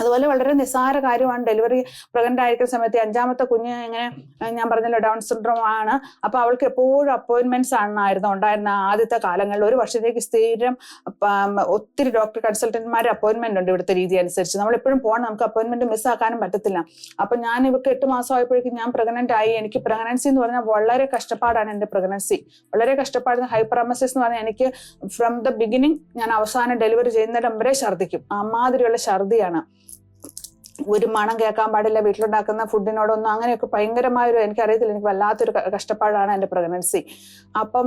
അതുപോലെ വളരെ നിസ്സാര കാര്യമാണ് ഡെലിവറി പ്രഗ്നന്റ് ആയിരിക്കുന്ന സമയത്ത് 5ാമത്തെ കുഞ്ഞ് ഇങ്ങനെ ഞാൻ പറഞ്ഞല്ലോ ഡൗൺ സിൻഡ്രോം ആണ്. അപ്പൊ അവൾക്ക് എപ്പോഴും അപ്പോയിന്റ്മെന്റ്സ് ഉണ്ടായിരുന്ന ആദ്യത്തെ കാലങ്ങളിൽ. ഒരു വർഷത്തേക്ക് സ്ഥിരം ഒത്തിരി ഡോക്ടർ കൺസൾട്ടന്റ്മാരുടെ അപ്പോയിന്റ്മെന്റ് ഉണ്ട് ഇവിടുത്തെ രീതി അനുസരിച്ച്. നമ്മൾ എപ്പോഴും പോകണം, നമുക്ക് അപ്പോയിന്റ്മെന്റ് മിസ്സാക്കാനും പറ്റത്തില്ല. അപ്പൊ ഞാൻ ഇവർക്ക് 8 മാസമായപ്പോഴേക്കും ഞാൻ പ്രഗ്നന്റ് ആയി. എനിക്ക് പ്രഗ്നൻസി എന്ന് പറഞ്ഞാൽ വളരെ കഷ്ടപ്പാടാണ്. എന്റെ പ്രഗ്നൻസി വളരെ കഷ്ടപ്പാടുന്ന ഹൈപ്പറമസിസ് എന്ന് പറഞ്ഞാൽ എനിക്ക് ഫ്രം ദ ബിഗിനിങ് ഞാൻ അവസാനം ഡെലിവറി ചെയ്യുന്നിടം വരെ ഛർദ്ദിക്കും. അമ്മാതിരിയുള്ള ഛർദ്ദിയാണ്. ഒരു മണം കേൾക്കാൻ പാടില്ല, വീട്ടിലുണ്ടാക്കുന്ന ഫുഡിനോടൊന്നും. അങ്ങനെയൊക്കെ ഭയങ്കരമായൊരു, എനിക്കറിയത്തില്ല, എനിക്ക് വല്ലാത്തൊരു കഷ്ടപ്പാടാണ് എൻ്റെ പ്രഗ്നൻസി. അപ്പം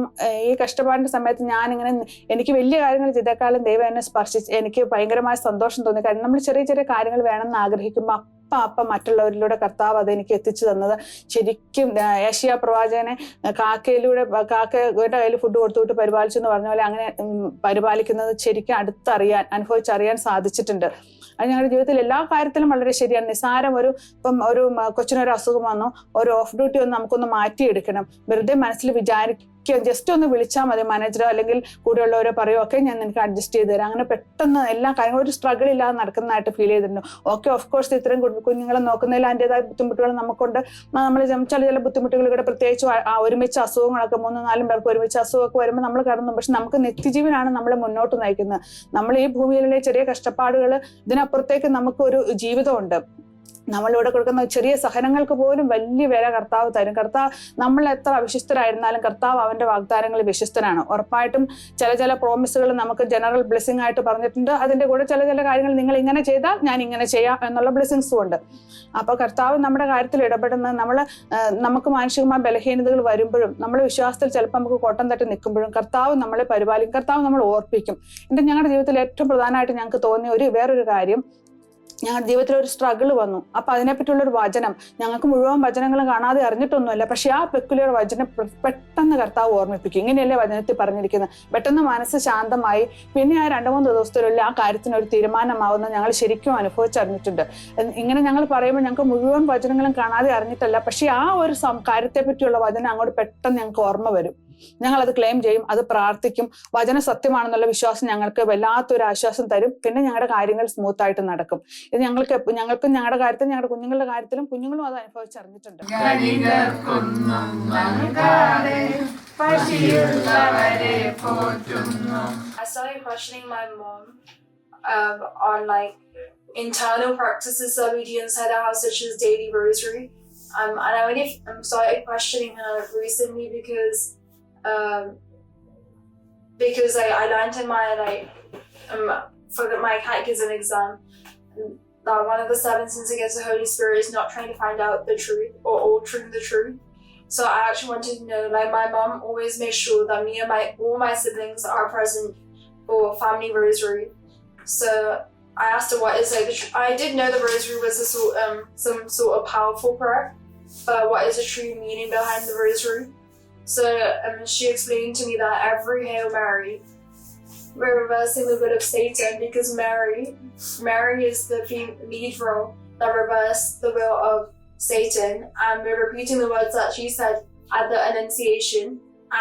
ഈ കഷ്ടപ്പാടിന്റെ സമയത്ത് ഞാനിങ്ങനെ എനിക്ക് വലിയ കാര്യങ്ങൾ ചെയ്തേക്കാളും ദൈവം എന്നെ സ്പർശിച്ച് എനിക്ക് ഭയങ്കരമായ സന്തോഷം തോന്നി. കാര്യം നമ്മൾ ചെറിയ ചെറിയ കാര്യങ്ങൾ വേണമെന്ന് ആഗ്രഹിക്കുമ്പോൾ അപ്പം മറ്റുള്ളവരിലൂടെ കർത്താവ് അത് എനിക്ക് എത്തിച്ചു തന്നത് ശരിക്കും ഏഷ്യ പ്രവാചകനെ കാക്കയുടെ കയ്യിൽ ഫുഡ് കൊടുത്തുവിട്ട് പരിപാലിച്ചു എന്ന് പറഞ്ഞ പോലെ അങ്ങനെ പരിപാലിക്കുന്നത് ശരിക്കും അനുഭവിച്ചറിയാൻ സാധിച്ചിട്ടുണ്ട്. അത് ഞങ്ങളുടെ ജീവിതത്തിൽ എല്ലാ കാര്യത്തിലും വളരെ ശരിയാണ്. നിസ്സാരം ഇപ്പം ഒരു കൊച്ചിനൊരു അസുഖം വന്നു, ഒരു ഓഫ് ഡ്യൂട്ടി ഒന്ന് നമുക്കൊന്ന് മാറ്റിയെടുക്കണം, വെറുതെ മനസ്സിൽ വിചാരിക്കുക, ജസ്റ്റ് ഒന്ന് വിളിച്ചാൽ മതി, മാനേജറോ അല്ലെങ്കിൽ കൂടെയുള്ളവരോ പറയുമോ, ഒക്കെ ഞാൻ നിനക്ക് അഡ്ജസ്റ്റ് ചെയ്ത് തരാം. അങ്ങനെ പെട്ടെന്ന് എല്ലാ കാര്യങ്ങളും ഒരു സ്ട്രഗിൾ ഇല്ലാതെ നടക്കുന്നതായിട്ട് ഫീൽ ചെയ്തിട്ടുണ്ട്. ഓക്കെ, ഓഫ് കോഴ്സ് ഇത്രയും കുഞ്ഞുങ്ങളെ നോക്കുന്നതിൽ അതിൻ്റെതായ ബുദ്ധിമുട്ടുകൾ നമുക്കുണ്ട്. നമ്മൾ ചില ബുദ്ധിമുട്ടുകൾ കൂടെ, പ്രത്യേകിച്ച് ഒരുമിച്ച് അസുഖങ്ങളൊക്കെ 3-4 പേർക്ക് ഒരുമിച്ച് അസുഖമൊക്കെ വരുമ്പോൾ നമ്മൾ കടന്നു. പക്ഷെ നമുക്ക് നിത്യജീവനാണ് നമ്മളെ മുന്നോട്ട് നയിക്കുന്നത്. നമ്മൾ ഈ ഭൂമിയിലെ ചെറിയ കഷ്ടപ്പാടുകൾ, ഇതിനപ്പുറത്തേക്ക് നമുക്കൊരു ജീവിതമുണ്ട്. നമ്മളിവിടെ കൊടുക്കുന്ന ചെറിയ സഹനങ്ങൾക്ക് പോലും വലിയ വില കർത്താവ് തരും. കർത്താവ് നമ്മൾ എത്ര അവിശ്വസ്തരായിരുന്നാലും കർത്താവ് അവന്റെ വാഗ്ദാനങ്ങളിൽ വിശ്വസ്തനാണ്. ഉറപ്പായിട്ടും ചില പ്രോമിസുകൾ നമുക്ക് ജനറൽ ബ്ലെസ്സിങ് ആയിട്ട് പറഞ്ഞിട്ടുണ്ട്. അതിന്റെ കൂടെ ചില കാര്യങ്ങൾ നിങ്ങൾ ഇങ്ങനെ ചെയ്താൽ ഞാൻ ഇങ്ങനെ ചെയ്യാം എന്നുള്ള ബ്ലെസ്സിങ്സും ഉണ്ട്. അപ്പൊ കർത്താവ് നമ്മുടെ കാര്യത്തിൽ ഇടപെടുന്ന നമുക്ക് മാനസികമായ ബലഹീനതകൾ വരുമ്പോഴും നമ്മൾ വിശ്വാസത്തിൽ ചിലപ്പോൾ നമുക്ക് കോട്ടം തട്ടി നിൽക്കുമ്പോഴും കർത്താവ് നമ്മളെ പരിപാലിക്കും, കർത്താവ് നമ്മൾ ഓർപ്പിക്കും. ഞങ്ങളുടെ ജീവിതത്തിൽ ഏറ്റവും പ്രധാനമായിട്ട് ഞങ്ങൾക്ക് തോന്നിയ വേറൊരു കാര്യം, ഞങ്ങളുടെ ജീവിതത്തിൽ ഒരു സ്ട്രഗിൾ വന്നു. അപ്പൊ അതിനെപ്പറ്റിയുള്ളൊരു വചനം, ഞങ്ങൾക്ക് മുഴുവൻ വചനങ്ങളും കാണാതെ അറിഞ്ഞിട്ടൊന്നുമല്ല, പക്ഷെ ആ പെക്കുലർ വചനം പെട്ടെന്ന് കർത്താവ് ഓർമ്മിപ്പിക്കും. ഇങ്ങനെയല്ലേ വചനത്തിൽ പറഞ്ഞിരിക്കുന്നത്. പെട്ടെന്ന് മനസ്സ് ശാന്തമായി. പിന്നെ ആ 2-3 ദിവസത്തിനുള്ളിൽ ആ കാര്യത്തിനൊരു തീരുമാനമാവുന്നത് ഞങ്ങൾ ശരിക്കും അനുഭവിച്ചറിഞ്ഞിട്ടുണ്ട്. ഇങ്ങനെ ഞങ്ങൾ പറയുമ്പോൾ ഞങ്ങൾക്ക് മുഴുവൻ വചനങ്ങളും കാണാതെ അറിഞ്ഞിട്ടല്ല, പക്ഷെ ആ ഒരു കാര്യത്തെ പറ്റിയുള്ള വചനം അങ്ങോട്ട് പെട്ടെന്ന് ഞങ്ങൾക്ക് ഓർമ്മ വരും. ഞങ്ങൾ അത് ക്ലെയിം ചെയ്യും, അത് പ്രാർത്ഥിക്കും. വചന സത്യമാണെന്നുള്ള വിശ്വാസം ഞങ്ങൾക്ക് വല്ലാത്തൊരു ആശ്വാസം തരും. പിന്നെ ഞങ്ങളുടെ കാര്യങ്ങൾ സ്മൂത്ത് ആയിട്ട് നടക്കും. ഇത് ഞങ്ങൾക്കും ഞങ്ങളുടെ കാര്യത്തിലും ഞങ്ങളുടെ കുഞ്ഞുങ്ങളുടെ കാര്യത്തിലും കുഞ്ഞുങ്ങളും അത് അനുഭവിച്ചറിഞ്ഞിട്ടുണ്ട്. I started questioning my mom on like internal practices that we do inside the house, such as daily rosary. And I only started questioning her recently because I learned in my for my catechism exam that one of the 7 sins against the Holy Spirit is not trying to find out the truth or altering the truth. So I actually wanted to know, like, my mom always makes sure that me and all my siblings are present for family rosary. So I asked her what is like I did know the rosary was some sort of powerful prayer, but what is the true meaning behind the rosary? So she explained to me that every Hail Mary, we're reversing the will of Satan, because Mary is the lead role that reversed the will of Satan, and we're repeating the words that she said at the Annunciation.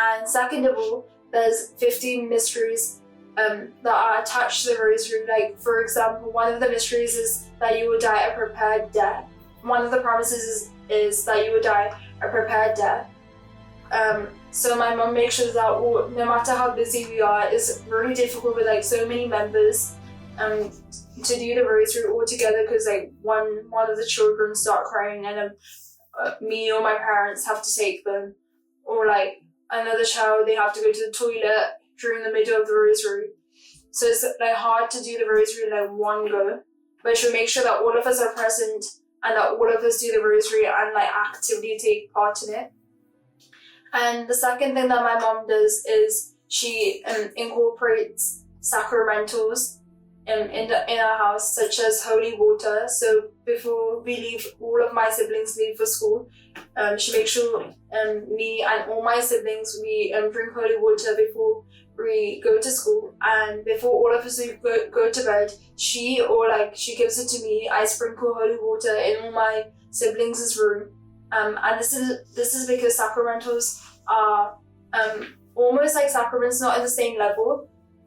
And second of all, there's 15 mysteries that are attached to the rosary. Like, for example, one of the mysteries is that you will die a prepared death. One of the promises is that you will die a prepared death. So my mom makes sure that no matter how busy we are, it's really difficult with like so many members to do the rosary all together, because like one of the children start crying and me or my parents have to take them, or like another child, they have to go to the toilet during the middle of the rosary. So it's like hard to do the rosary like one go, but she'll make sure that all of us are present and that all of us do the rosary and like actively take part in it. And the second thing that my mom does is she incorporates sacramentals in our house, such as holy water. So before we leave, all of my siblings leave for school, she makes sure me and all my siblings, we drink holy water before we go to school. And before all of us go to bed, she gives it to me. I sprinkle holy water in all my siblings' room. And this is because sacramentals are almost like sacraments, not at the same level,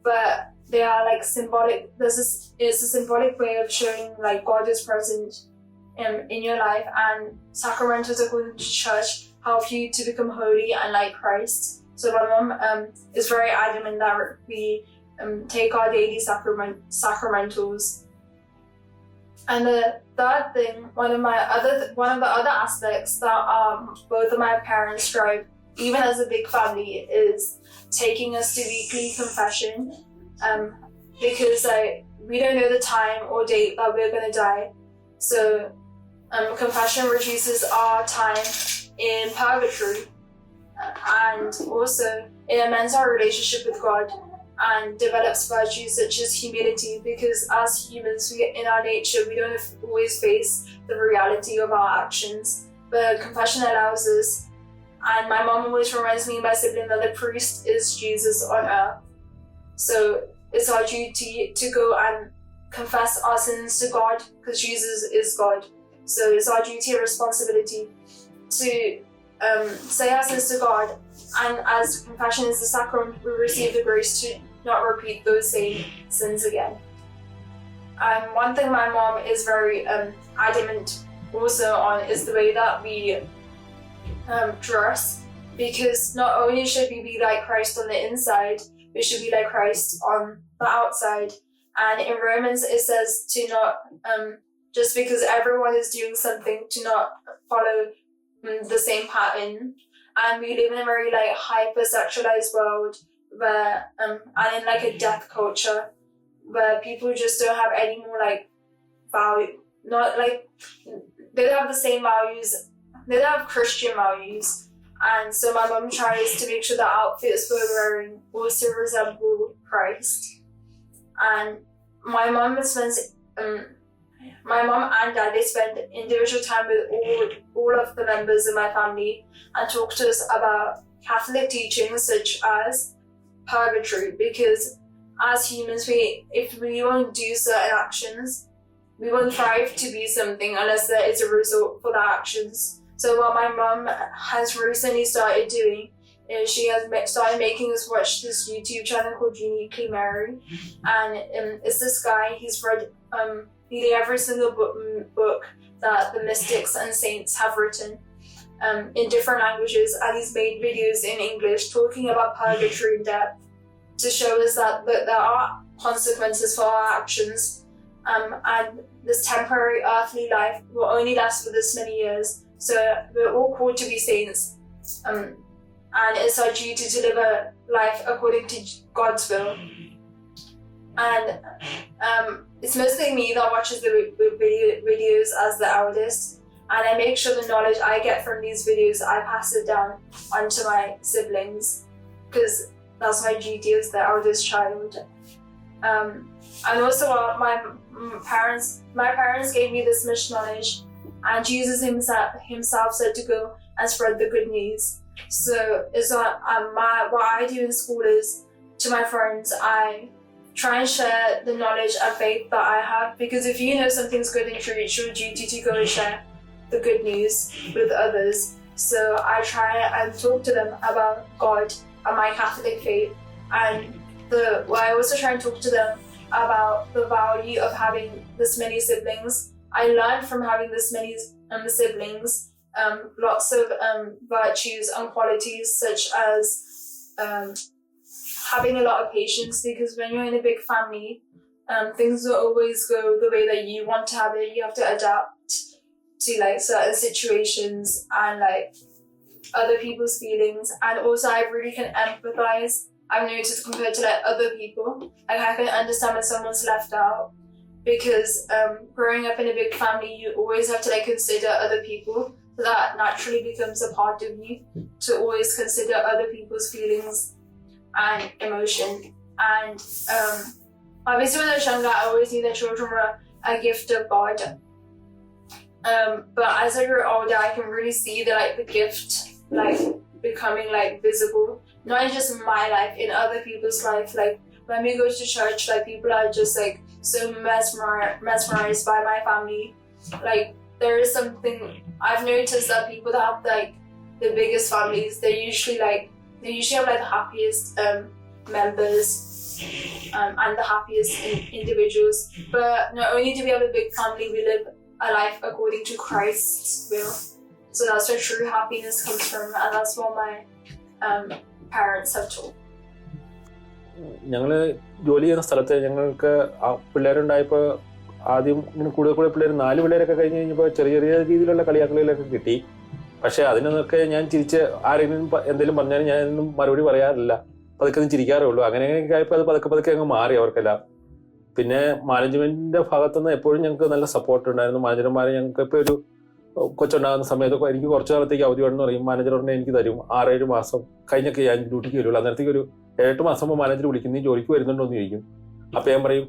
but they are like symbolic. It's a symbolic way of showing like God is present in your life, and sacramentals according to church help you to become holy and like Christ. So my mom is very adamant that we take our daily sacramentals. And the third thing, one of the other aspects that both of my parents strive, even as a big family, is taking us to weekly confession, because we don't know the time or date that we're going to die. So confession reduces our time in purgatory, and also it amends our relationship with God and develops virtues such as humility, because as humans, in our nature, we don't always face the reality of our actions, but confession allows us. And my mom always reminds me and my sibling that the priest is Jesus on earth. So it's our duty to go and confess our sins to God, because Jesus is God. So it's our duty and responsibility to say our sins to God, and as confession is the sacrament, we receive the grace to not repeat those same sins again. One thing my mom is very adamant also on is the way that we dress, because not only should we be like Christ on the inside, we should be like Christ on the outside. And in Romans it says to not, just because everyone is doing something, to not follow the same pattern. And we live in a very like hyper-sexualized world where, and in like a death culture, where people just don't have any more like value, not like, they don't have the same values, they don't have Christian values. And so my mum tries to make sure the outfits we're wearing also resemble Christ. And my mum and dad, they spend individual time with all of the members of my family and talk to us about Catholic teachings such as purgatory, because as humans, if we won't do certain actions, we won't thrive to be something unless there is a result for the actions. So what my mum has recently started doing is she has started making us watch this YouTube channel called Uniquely Mary, and it's this guy, he's read nearly every single book that the mystics and saints have written in different languages, and he's made videos in English talking about purgatory in depth to show us that there are consequences for our actions, and this temporary earthly life will only last for this many years. So we're all called to be saints, and it's our duty to live a life according to God's will. And it's mostly me that watches the videos as the eldest, and I make sure the knowledge I get from these videos, I pass it down onto my siblings, because that's my duty as the eldest child. And also my parents gave me this much knowledge, and Jesus himself said to go and spread the good news. So it's what I do in school is, to my friends, I try and share the knowledge and faith that I have, because if you know something's good and true, it's your duty to go and share the good news with others. So I try and talk to them about God and my Catholic faith, and I also try and talk to them about the value of having this many siblings. I learned from having this many siblings lots of virtues and qualities, such as having a lot of patience, because when you're in a big family, things don't always go the way that you want to have it. You have to adapt to like certain situations and like other people's feelings. And also I really can empathize, I've noticed, compared to like other people. Like I can understand when someone's left out, because growing up in a big family, you always have to like consider other people. So that naturally becomes a part of you, to always consider other people's feelings and emotion. And obviously when I was younger, I always knew that children were a gift of God. But as I grew older, I can really see the gift like becoming like visible, not just in my life, in other people's life. Like when we go to church, like people are just like so mesmerized by my family. Like there is something I've noticed, that people that have like the biggest families, they usually have like the happiest members and the happiest individuals. But not only do we have a big family, we live a life according to Christ's will. So that's where true happiness comes from, and that's what my parents have told. ഞങ്ങൾ ജോലി ചെയ്യുന്ന സ്ഥലത്ത് ഞങ്ങൾക്ക് പിള്ളേരുണ്ടായപ്പോൾ ആദ്യം ഇങ്ങനെ കൂടുതൽ പിള്ളേർ 4 പിള്ളേരൊക്കെ കഴിഞ്ഞ് കഴിഞ്ഞപ്പോൾ ചെറിയ ചെറിയ രീതിയിലുള്ള കളിയാക്കളികളൊക്കെ കിട്ടി. പക്ഷെ അതിനൊക്കെ ഞാൻ ചിരിച്ച് ആരെങ്കിലും എന്തെങ്കിലും പറഞ്ഞാലും ഞാനൊന്നും മറുപടി പറയാറില്ല, പതുക്കെ ചിരിക്കാറേ ഉള്ളൂ. അങ്ങനെയൊക്കെ ആയപ്പോൾ അത് പതുക്കെ അങ്ങ് മാറി അവർക്കെല്ലാം. പിന്നെ മാനേജ്മെന്റിന്റെ ഭാഗത്തുനിന്ന് എപ്പോഴും ഞങ്ങൾക്ക് നല്ല സപ്പോർട്ട് ഉണ്ടായിരുന്നു. മാനേജർമാരെ ഞങ്ങൾക്ക് ഇപ്പോൾ ഒരു കൊച്ചുണ്ടാകുന്ന സമയത്ത് എനിക്ക് കുറച്ചു കാലത്തേക്ക് അവധി വേണമെന്ന് പറയും, മാനേജർ ഉടനെ എനിക്ക് തരും. 6-7 മാസം കഴിഞ്ഞൊക്കെ ഞാൻ ഡ്യൂട്ടിക്ക് വരുള്ളൂ. അന്നേരത്തേക്ക് ഒരു 7-8 മാസം മുമ്പ് മാനേജർ വിളിക്കും, നീ ജോലിക്ക് വരുന്നുണ്ടോ എന്ന് ചോദിക്കും. അപ്പം ഞാൻ പറയും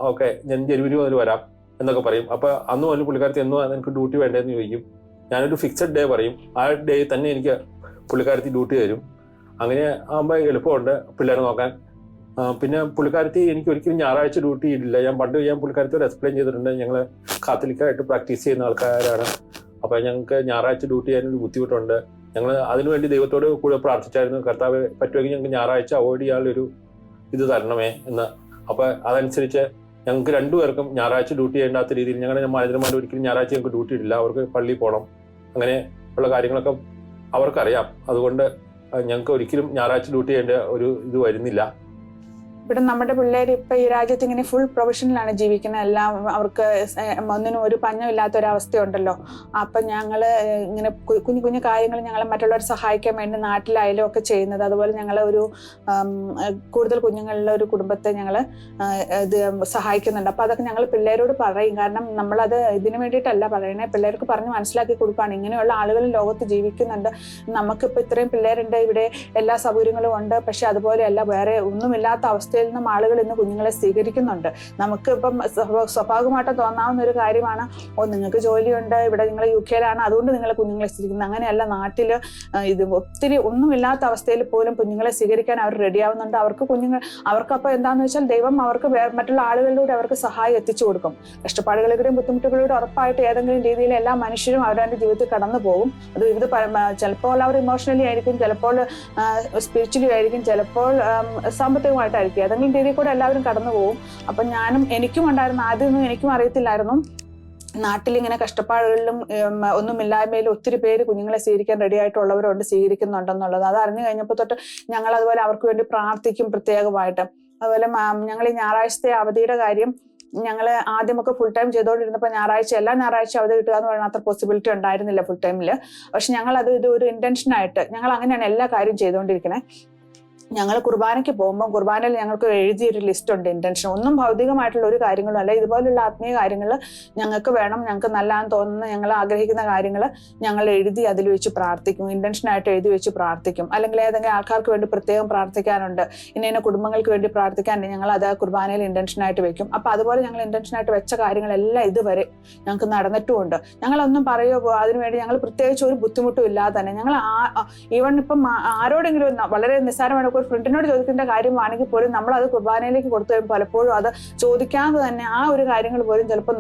ഓക്കെ ഞാൻ ജനുവരി മുതൽ വരാം എന്നൊക്കെ പറയും. അപ്പോൾ അന്ന് പോലും പുള്ളിക്കാരത്തി എന്നോ എനിക്ക് ഡ്യൂട്ടി വേണ്ടതെന്ന് ചോദിക്കും. ഞാനൊരു ഫിക്സഡ് ഡേ പറയും, ആ ഡേ തന്നെ എനിക്ക് പുള്ളിക്കാരത്തി ഡ്യൂട്ടി തരും. അങ്ങനെ ആകുമ്പോൾ എളുപ്പമുണ്ട് പിള്ളേരെ നോക്കാൻ. പിന്നെ പുള്ളിക്കാരത്തി എനിക്ക് ഒരിക്കലും ഞായറാഴ്ച ഡ്യൂട്ടി ഇല്ല. ഞാൻ പുള്ളിക്കാരത്തോട് എക്സ്പ്ലെയിൻ ചെയ്തിട്ടുണ്ട്, ഞങ്ങൾ കാത്തലിക്കായിട്ട് പ്രാക്ടീസ് ചെയ്യുന്ന ആൾക്കാരാണ്. അപ്പോൾ ഞങ്ങൾക്ക് ഞായറാഴ്ച ഡ്യൂട്ടി ചെയ്യാനൊരു ബുദ്ധിമുട്ടുണ്ട്. ഞങ്ങൾ അതിനുവേണ്ടി ദൈവത്തോട് കൂടെ പ്രാർത്ഥിച്ചായിരുന്നു, കർത്താവ് പറ്റുമെങ്കിൽ ഞങ്ങൾക്ക് ഞായറാഴ്ച അവോയ്ഡ് ചെയ്യാനുള്ളൊരു ഇത് തരണമേ എന്ന്. അപ്പോൾ അതനുസരിച്ച് ഞങ്ങൾക്ക് 2 പേർക്കും ഞായറാഴ്ച ഡ്യൂട്ടി ചെയ്യേണ്ടാത്ത രീതിയിൽ ഞങ്ങളുടെ മാനേജർമാർ ഒരിക്കലും ഞായറാഴ്ച ഞങ്ങൾക്ക് ഡ്യൂട്ടി ഇടില്ല. അവർക്ക് പള്ളിയിൽ പോകണം, അങ്ങനെ ഉള്ള കാര്യങ്ങളൊക്കെ അവർക്കറിയാം. അതുകൊണ്ട് ഞങ്ങൾക്ക് ഒരിക്കലും ഞായറാഴ്ച ഡ്യൂട്ടി ചെയ്യേണ്ട ഒരു ഇത് വരുന്നില്ല. ഇവിടെ നമ്മുടെ പിള്ളേർ ഇപ്പൊ ഈ രാജ്യത്ത് ഇങ്ങനെ ഫുൾ പ്രൊഫഷണലാണ് ജീവിക്കുന്നത്. എല്ലാം അവർക്ക് ഒന്നിനും ഒരു പഞ്ഞമില്ലാത്തൊരവസ്ഥയുണ്ടല്ലോ. അപ്പൊ ഞങ്ങള് ഇങ്ങനെ കുഞ്ഞു കുഞ്ഞു കാര്യങ്ങൾ ഞങ്ങൾ മറ്റുള്ളവരെ സഹായിക്കാൻ വേണ്ടി നാട്ടിലായാലും ഒക്കെ ചെയ്യുന്നത്. അതുപോലെ ഞങ്ങൾ ഒരു കൂടുതൽ കുഞ്ഞുങ്ങളുടെ ഒരു കുടുംബത്തെ ഞങ്ങൾ ഇത് സഹായിക്കുന്നുണ്ട്. അപ്പൊ അതൊക്കെ ഞങ്ങൾ പിള്ളേരോട് പറയും. കാരണം നമ്മളത് ഇതിനു വേണ്ടിയിട്ടല്ല പറയണേ, പിള്ളേർക്ക് പറഞ്ഞ് മനസ്സിലാക്കി കൊടുക്കുകയാണ്. ഇങ്ങനെയുള്ള ആളുകൾ ലോകത്ത് ജീവിക്കുന്നുണ്ട്. നമുക്കിപ്പോൾ ഇത്രയും പിള്ളേരുണ്ട്, ഇവിടെ എല്ലാ സൗകര്യങ്ങളും ഉണ്ട്. പക്ഷെ അതുപോലെയല്ല, വേറെ ഒന്നുമില്ലാത്ത അവസ്ഥയിൽ നിന്നും ആളുകൾ ഇന്ന് കുഞ്ഞുങ്ങളെ സ്വീകരിക്കുന്നുണ്ട്. നമുക്ക് ഇപ്പം സ്വാഭാവികമായിട്ട് തോന്നാവുന്ന ഒരു കാര്യമാണ്, നിങ്ങൾക്ക് ജോലിയുണ്ട്, ഇവിടെ നിങ്ങൾ UK അതുകൊണ്ട് നിങ്ങളെ കുഞ്ഞുങ്ങളെ സ്വീകരിക്കുന്നത്. അങ്ങനെയല്ല, നാട്ടില് ഇത് ഒത്തിരി ഒന്നുമില്ലാത്ത അവസ്ഥയിൽ പോലും കുഞ്ഞുങ്ങളെ സ്വീകരിക്കാൻ അവർ റെഡിയാവുന്നുണ്ട്. അവർക്കപ്പോൾ എന്താണെന്ന് വെച്ചാൽ ദൈവം അവർക്ക് മറ്റുള്ള ആളുകളിലൂടെ അവർക്ക് സഹായം എത്തിച്ചു കൊടുക്കും. കഷ്ടപ്പാടുകളിലൂടെയും ബുദ്ധിമുട്ടുകളിലൂടെ ഉറപ്പായിട്ട് ഏതെങ്കിലും രീതിയിൽ എല്ലാ മനുഷ്യരും അവരുടെ ജീവിതത്തിൽ കടന്നു പോകും. അത് വിവിധ ചിലപ്പോൾ അവർ ഇമോഷണലി ആയിരിക്കും, ചിലപ്പോൾ സ്പിരിച്വലി ആയിരിക്കും, ചിലപ്പോൾ സാമ്പത്തികമായിട്ടായിരിക്കും. ഏതെങ്കിലും രീതിയിൽ കൂടെ എല്ലാവരും കടന്നു പോകും. അപ്പം എനിക്കും ഉണ്ടായിരുന്നു, ആദ്യമൊന്നും എനിക്കും അറിയത്തില്ലായിരുന്നു. നാട്ടിലിങ്ങനെ കഷ്ടപ്പാടുകളിലും ഒന്നുമില്ലായ്മയിലും ഒത്തിരി പേര് കുഞ്ഞുങ്ങളെ സ്വീകരിക്കാൻ റെഡി ആയിട്ടുള്ളവരുണ്ട്, സ്വീകരിക്കുന്നുണ്ടെന്നുള്ളത്. അത് അറിഞ്ഞു കഴിഞ്ഞപ്പോൾ തൊട്ട് ഞങ്ങൾ അതുപോലെ അവർക്ക് വേണ്ടി പ്രാർത്ഥിക്കും പ്രത്യേകമായിട്ട്. അതുപോലെ ഞങ്ങൾ ഈ ഞായറാഴ്ചത്തെ അവധിയുടെ കാര്യം ഞങ്ങൾ ആദ്യമൊക്കെ ഫുൾ ടൈം ചെയ്തുകൊണ്ടിരുന്നപ്പോൾ എല്ലാ ഞായറാഴ്ച അവധി കിട്ടുക എന്ന് പറയുന്ന അത്ര പോസിബിലിറ്റി ഉണ്ടായിരുന്നില്ല ഫുൾ ടൈമിൽ. പക്ഷെ ഞങ്ങൾ ഇത് ഒരു ഇന്റൻഷനായിട്ട് ഞങ്ങൾ അങ്ങനെയാണ് എല്ലാ കാര്യം ചെയ്തുകൊണ്ടിരിക്കുന്നത്. ഞങ്ങൾ കുർബാനയ്ക്ക് പോകുമ്പോൾ കുർബാനയിൽ ഞങ്ങൾക്ക് എഴുതിയൊരു ലിസ്റ്റ് ഉണ്ട്, ഇന്റൻഷൻ. ഒന്നും ഭൗതികമായിട്ടുള്ള ഒരു കാര്യങ്ങളും അല്ല, ഇതുപോലുള്ള ആത്മീയ കാര്യങ്ങൾ ഞങ്ങൾക്ക് വേണം, ഞങ്ങൾക്ക് നല്ലതാണെന്ന് തോന്നുന്ന ഞങ്ങൾ ആഗ്രഹിക്കുന്ന കാര്യങ്ങൾ ഞങ്ങൾ എഴുതി അതിൽ വെച്ച് പ്രാർത്ഥിക്കും, ഇന്റൻഷനായിട്ട് എഴുതി വെച്ച് പ്രാർത്ഥിക്കും. അല്ലെങ്കിൽ ഏതെങ്കിലും ആൾക്കാർക്ക് വേണ്ടി പ്രത്യേകം പ്രാർത്ഥിക്കാനുണ്ട്, ഇന്ന കുടുംബങ്ങൾക്ക് വേണ്ടി പ്രാർത്ഥിക്കാനുണ്ട്, ഞങ്ങൾ അത് കുർബാനയിൽ ഇന്റൻഷനായിട്ട് വെക്കും. അപ്പൊ അതുപോലെ ഞങ്ങൾ ഇന്റൻഷനായിട്ട് വെച്ച കാര്യങ്ങളെല്ലാം ഇതുവരെ ഞങ്ങൾക്ക് നടന്നിട്ടുമുണ്ട്. ഞങ്ങളൊന്നും പറയുമോ അതിനുവേണ്ടി ഞങ്ങൾ പ്രത്യേകിച്ച് ഒരു ബുദ്ധിമുട്ടും ഇല്ലാതെ തന്നെ ഞങ്ങൾ ഈവൺ ഇപ്പം ആരോടെങ്കിലും വളരെ നിസ്സാരമായിട്ട് ഒരു ഫ്രണ്ടിനോട് ചോദിക്കേണ്ട കാര്യമാണെങ്കിൽ പോലും നമ്മൾ അത് കുർബാനയിലേക്ക് കൊടുത്തു കഴിയുമ്പോൾ പലപ്പോഴും അത് ചോദിക്കാതെ തന്നെ ആ ഒരു കാര്യങ്ങൾ പോലും ചിലപ്പോൾ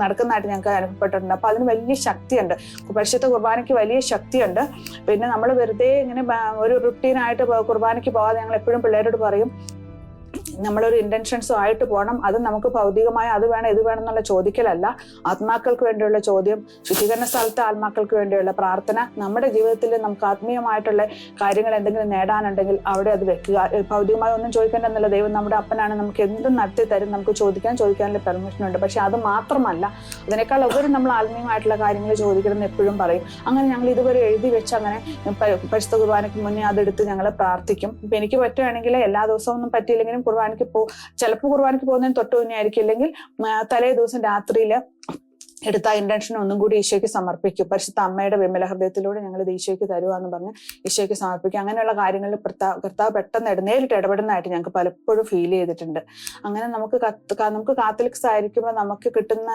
നടക്കുന്നതായിട്ട് ഞങ്ങൾക്ക് അനുഭവപ്പെട്ടിട്ടുണ്ട്. അപ്പൊ അതിന് വലിയ ശക്തിയുണ്ട്, പരിശുദ്ധ കുർബാനയ്ക്ക് വലിയ ശക്തിയുണ്ട്. പിന്നെ നമ്മൾ വെറുതെ ഇങ്ങനെ ഒരു റുട്ടീനായിട്ട് കുർബാനയ്ക്ക് പോകാതെ ഞങ്ങൾ എപ്പോഴും പിള്ളേരോട് പറയും, നമ്മളൊരു ഇന്റൻഷൻസും ആയിട്ട് പോകണം. അത് നമുക്ക് ഭൗതികമായ അത് വേണം ഇത് വേണം എന്നുള്ള ചോദിക്കലല്ല, ആത്മാക്കൾക്ക് വേണ്ടിയുള്ള ചോദ്യം, ശുദ്ധീകരണ സ്ഥലത്തെ ആത്മാക്കൾക്ക് വേണ്ടിയുള്ള പ്രാർത്ഥന. നമ്മുടെ ജീവിതത്തിൽ നമുക്ക് ആത്മീയമായിട്ടുള്ള കാര്യങ്ങൾ എന്തെങ്കിലും നേടാനുണ്ടെങ്കിൽ അവിടെ അത് വെക്കുക. ഭൗതികമായി ഒന്നും ചോദിക്കേണ്ടെന്നല്ല, ദൈവം നമ്മുടെ അപ്പനാണ്, നമുക്ക് എന്തും നടത്തി തരും, നമുക്ക് ചോദിക്കാനുള്ള പെർമിഷൻ ഉണ്ട്. പക്ഷെ അത് മാത്രമല്ല, അതിനേക്കാൾ ഉപരി നമ്മൾ ആത്മീയമായിട്ടുള്ള കാര്യങ്ങൾ ചോദിക്കണമെന്ന് എപ്പോഴും പറയും. അങ്ങനെ ഞങ്ങൾ ഇതുവരെ എഴുതി വെച്ച് അങ്ങനെ പരിശുദ്ധ കുർബാനയ്ക്ക് മുന്നേ അതെടുത്ത് ഞങ്ങൾ പ്രാർത്ഥിക്കും. ഇപ്പൊ എനിക്ക് പറ്റുവാണെങ്കിൽ എല്ലാ ദിവസവും ഒന്നും പറ്റിയില്ലെങ്കിലും ചിലപ്പോൾ കുർബാനയ്ക്ക് പോകുന്നതിന് തൊട്ട് മുന്നേ ആയിരിക്കും, അല്ലെങ്കിൽ തലേ ദിവസം രാത്രിയിൽ എടുത്ത ഇന്റൻഷൻ ഒന്നും കൂടി ഈശോയ്ക്ക് സമർപ്പിക്കും. പരിശുദ്ധ അമ്മയുടെ വിമല ഹൃദയത്തിലൂടെ ഞങ്ങൾ ഇത് ഈശോയ്ക്ക് തരുവാന്ന് പറഞ്ഞ് ഈശോയ്ക്ക് സമർപ്പിക്കും. അങ്ങനെയുള്ള കാര്യങ്ങളിൽ കർത്താവ് പെട്ടെന്ന് നേരിട്ട് ഇടപെടുന്നതായിട്ട് ഞങ്ങൾക്ക് പലപ്പോഴും ഫീൽ ചെയ്തിട്ടുണ്ട്. അങ്ങനെ നമുക്ക് കാത്തലിക്സ് ആയിരിക്കുമ്പോൾ നമുക്ക് കിട്ടുന്ന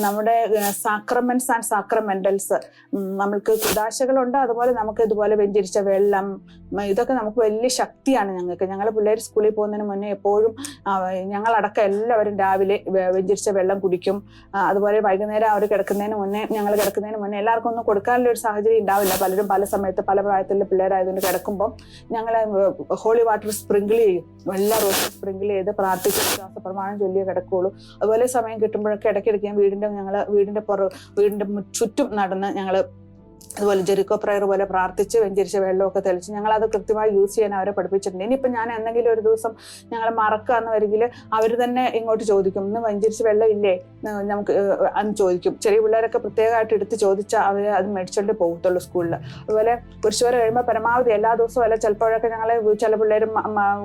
നമ്മുടെ സാക്രമെന്റ്സ് ആൻഡ് സാക്രമെന്റൽസ്, നമ്മൾക്ക് കുദാശകളുണ്ട്, അതുപോലെ നമുക്ക് ഇതുപോലെ വെഞ്ചരിച്ച വെള്ളം, ഇതൊക്കെ നമുക്ക് വലിയ ശക്തിയാണ് ഞങ്ങൾക്ക്. ഞങ്ങൾ പിള്ളേർ സ്കൂളിൽ പോകുന്നതിന് മുന്നേ എപ്പോഴും ഞങ്ങളടക്കം എല്ലാവരും രാവിലെ വെഞ്ചരിച്ച വെള്ളം കുടിക്കും. അതുപോലെ വൈകുന്നേരം അവർ കിടക്കുന്നതിന് മുന്നേ, ഞങ്ങൾ കിടക്കുന്നതിന് മുന്നേ എല്ലാവർക്കും ഒന്നും കൊടുക്കാനുള്ള ഒരു സാഹചര്യം ഉണ്ടാവില്ല. പലരും പല സമയത്ത് പല പ്രായത്തിലുള്ള പിള്ളേരായതുകൊണ്ട് കിടക്കുമ്പോൾ ഞങ്ങൾ ഹോളി വാട്ടർ സ്പ്രിങ്കിൾ ചെയ്യും, വെള്ള റോസ് സ്പ്രിങ്കിൾ ചെയ്ത് പ്രാർത്ഥിച്ച് ശ്വാസപ്രമാണം ചൊല്ലിയേ കിടക്കുകയുള്ളൂ. അതുപോലെ സമയം കിട്ടുമ്പോഴൊക്കെ ഇടയ്ക്കിടയ്ക്ക് ഞാൻ വീടിന്റെ ചുറ്റും നടന്ന് ഞങ്ങൾ അതുപോലെ ജെറിക്കോ പ്രയർ പോലെ പ്രാർത്ഥിച്ച് വെഞ്ചരിച്ച വെള്ളമൊക്കെ തെളിച്ച് ഞങ്ങളത് കൃത്യമായി യൂസ് ചെയ്യാൻ അവരെ പഠിപ്പിച്ചിട്ടുണ്ട്. ഇനിയിപ്പോൾ ഞാൻ എന്തെങ്കിലും ഒരു ദിവസം ഞങ്ങൾ മറക്കാന്ന് വരികിൽ അവർ തന്നെ ഇങ്ങോട്ട് ചോദിക്കും, ഇന്ന് വെഞ്ചരിച്ച് വെള്ളം ഇല്ലേ നമുക്ക് അന്ന് ചോദിക്കും. ചെറിയ പിള്ളേരൊക്കെ പ്രത്യേകമായിട്ട് എടുത്ത് ചോദിച്ചാൽ അവർ അത് മേടിച്ചോണ്ട് പോകത്തുള്ളൂ സ്കൂളിൽ. അതുപോലെ കുരിശുവരെ കഴിയുമ്പോൾ പരമാവധി എല്ലാ ദിവസവും അല്ല, ചിലപ്പോഴൊക്കെ ഞങ്ങൾ ചില പിള്ളേരും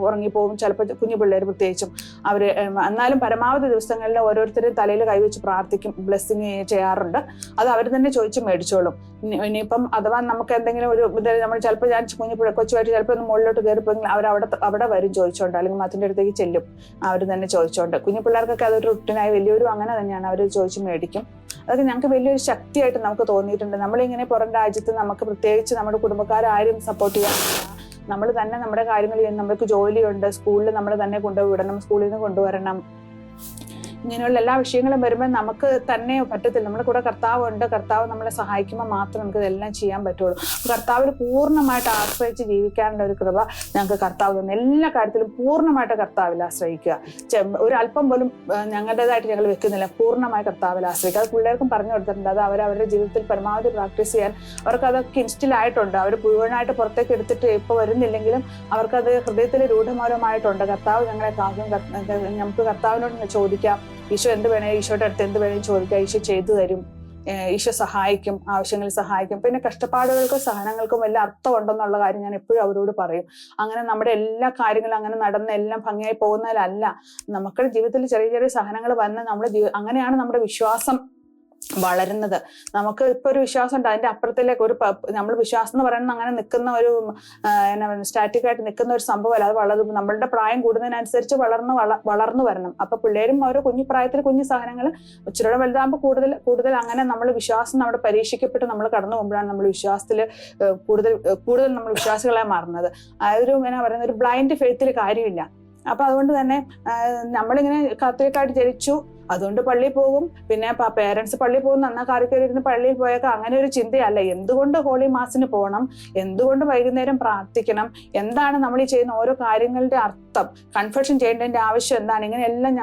ഉറങ്ങിപ്പോകും, ചിലപ്പോൾ കുഞ്ഞു പിള്ളേർ പ്രത്യേകിച്ചും അവർ, എന്നാലും പരമാവധി ദിവസങ്ങളിൽ ഓരോരുത്തരും തലയിൽ കൈവച്ച് പ്രാർത്ഥിക്കും, ബ്ലെസ്സിങ് ചെയ്യാറുണ്ട്. അത് അവർ തന്നെ ചോദിച്ച് മേടിച്ചോളും. ഇനിയിപ്പം അഥവാ നമുക്ക് എന്തെങ്കിലും ഒരു നമ്മൾ ചിലപ്പോൾ ഞാൻ കൊച്ചുമായിട്ട് ചിലപ്പോൾ ഒന്ന് മുകളിലോട്ട് കയറിപ്പോയെങ്കിൽ അവിടെ വരും ചോദിച്ചോണ്ട്, അല്ലെങ്കിൽ മത്തിൻ്റെ അടുത്തേക്ക് ചെല്ലും അവർ തന്നെ ചോദിച്ചോണ്ട്. കുഞ്ഞു പിള്ളേർക്കൊക്കെ അതൊരു റുട്ടീനായി, വലിയൊരു അങ്ങനെ തന്നെയാണ്, അവർ ചോദിച്ച് മേടിക്കും. അതൊക്കെ ഞങ്ങൾക്ക് വലിയൊരു ശക്തിയായിട്ട് നമുക്ക് തോന്നിയിട്ടുണ്ട്. നമ്മളിങ്ങനെ പുറം രാജ്യത്ത് നമുക്ക് പ്രത്യേകിച്ച് നമ്മുടെ കുടുംബക്കാരും സപ്പോർട്ട് ചെയ്യാൻ, നമ്മൾ തന്നെ നമ്മുടെ കാര്യങ്ങൾ ചെയ്യുന്ന, നമുക്ക് ജോലിയുണ്ട്, സ്കൂളിൽ നമ്മൾ തന്നെ കൊണ്ടുപോയി വിടണം, സ്കൂളിൽ നിന്ന് കൊണ്ടുവരണം, ഇങ്ങനെയുള്ള എല്ലാ വിഷയങ്ങളും വരുമ്പോൾ നമുക്ക് തന്നെ പറ്റത്തില്ല. നമ്മുടെ കൂടെ കർത്താവുണ്ട്, കർത്താവ് നമ്മളെ സഹായിക്കുമ്പോൾ മാത്രം നമുക്ക് ഇതെല്ലാം ചെയ്യാൻ പറ്റുള്ളൂ. കർത്താവിൽ പൂർണ്ണമായിട്ട് ആശ്രയിച്ച് ജീവിക്കാനുള്ള ഒരു കൃപ ഞങ്ങൾക്ക് കർത്താവ് തന്നെ. എല്ലാ കാര്യത്തിലും പൂർണ്ണമായിട്ട് കർത്താവിൽ ആശ്രയിക്കുക. ഒരു അല്പം പോലും ഞങ്ങളുടേതായിട്ട് ഞങ്ങൾ വെക്കുന്നില്ല, പൂർണ്ണമായി കർത്താവിൽ ആശ്രയിക്കുക. അത് പിള്ളേർക്കും പറഞ്ഞു കൊടുത്തിട്ടുണ്ട്. അത് അവരവരുടെ ജീവിതത്തിൽ പരമാവധി പ്രാക്ടീസ് ചെയ്യാൻ അവർക്ക് അതൊക്കെ ഇൻസ്റ്റിലായിട്ടുണ്ട്. അവർ മുഴുവനായിട്ട് പുറത്തേക്ക് എടുത്തിട്ട് ഇപ്പോൾ വരുന്നില്ലെങ്കിലും അവർക്കത് ഹൃദയത്തിൽ രൂഢമൂലമായിട്ടുണ്ട്. കർത്താവ് ഞങ്ങളെ കാക്കും, നമുക്ക് കർത്താവിനോട് ചോദിക്കാം, ഈശോ എന്ത് വേണേ, ഈശോയുടെ അടുത്ത് എന്ത് വേണേലും ചോദിക്കാം, ഈശോ ചെയ്തു തരും, ഈശോ സഹായിക്കും, ആവശ്യങ്ങളിൽ സഹായിക്കും. പിന്നെ കഷ്ടപ്പാടുകൾക്കും സഹനങ്ങൾക്കും വലിയ അർത്ഥം ഉണ്ടെന്നുള്ള കാര്യം ഞാൻ എപ്പോഴും അവരോട് പറയും. അങ്ങനെ നമ്മുടെ എല്ലാ കാര്യങ്ങളും അങ്ങനെ നടന്ന് എല്ലാം ഭംഗിയായി പോകുന്നതിലല്ല, നമ്മുടെ ജീവിതത്തിൽ ചെറിയ ചെറിയ സഹനങ്ങൾ വന്ന് അങ്ങനെയാണ് നമ്മുടെ വിശ്വാസം വളരുന്നത്. നമുക്ക് ഇപ്പൊ ഒരു വിശ്വാസം ഉണ്ട്, അതിന്റെ അപ്പുറത്തിലേക്ക് ഒരു നമ്മൾ വിശ്വാസം എന്ന് പറയുന്നത് അങ്ങനെ നിൽക്കുന്ന ഒരു സ്റ്റാറ്റിക് ആയിട്ട് നിൽക്കുന്ന ഒരു സംഭവമല്ല. അത് നമ്മളുടെ പ്രായം കൂടുന്നതിനനുസരിച്ച് വളർന്നു വരണം. അപ്പൊ പിള്ളേരും ഓരോ കുഞ്ഞു പ്രായത്തിൽ കുഞ്ഞു സാധനങ്ങൾ ഇച്ചിരിയുടെ വലുതാകുമ്പോൾ കൂടുതൽ അങ്ങനെ നമ്മൾ വിശ്വാസം നമ്മുടെ പരീക്ഷിക്കപ്പെട്ട് നമ്മൾ കടന്നു പോകുമ്പോഴാണ് നമ്മൾ വിശ്വാസത്തിൽ കൂടുതൽ നമ്മൾ വിശ്വാസികളായി മാറുന്നത്. അതൊരു എന്നാ പറയുന്നത്, ഒരു ബ്ലൈൻഡ് ഫെയ്ത്തിൽ കാര്യമില്ല. അപ്പൊ അതുകൊണ്ട് തന്നെ നമ്മളിങ്ങനെ കാത്തലിക്കായിട്ട് ജനിച്ചു, അതുകൊണ്ട് പള്ളിയിൽ പോകും, പിന്നെ പേരൻസ് പള്ളിയിൽ പോകും, നന്നാ കാറിക്കയറിയിരുന്ന് പള്ളിയിൽ പോയേക്കാം, അങ്ങനെ ഒരു ചിന്തയല്ല. എന്തുകൊണ്ട് ഹോളി മാസിന് പോകണം, എന്തുകൊണ്ട് വൈകുന്നേരം പ്രാർത്ഥിക്കണം, എന്താണ് നമ്മൾ ഈ ചെയ്യുന്ന ഓരോ കാര്യങ്ങളുടെ അർത്ഥം, കൺഫെഷൻ ചെയ്യേണ്ടതിന്റെ ആവശ്യം എന്താണ്, ഇങ്ങനെയെല്ലാം